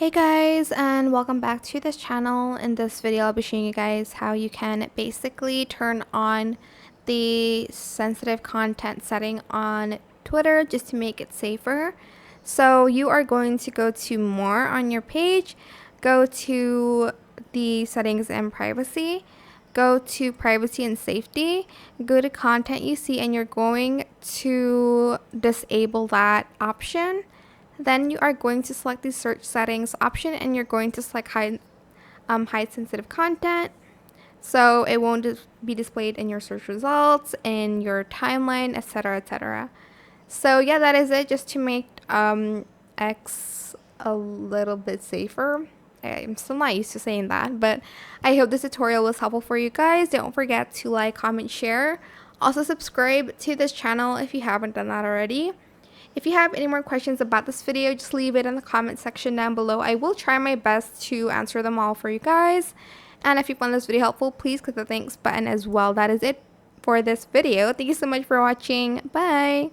Hey guys, and welcome back to this channel. In this video I'll be showing you guys how you can basically turn on the sensitive content setting on Twitter just to make it safer. So you are going to go to more on your page, go to the settings and privacy, go to privacy and safety, go to content you see, and you're going to disable that option. Then you are going to select the search settings option and you're going to select hide sensitive content. So it won't be displayed in your search results, in your timeline, etc, etc. So yeah, that is it, just to make X a little bit safer. I'm still not used to saying that, but I hope this tutorial was helpful for you guys. Don't forget to like, comment, share. Also subscribe to this channel if you haven't done that already. If you have any more questions about this video, just leave it in the comment section down below. I will try my best to answer them all for you guys. And if you found this video helpful, please click the thanks button as well. That is it for this video. Thank you so much for watching. Bye!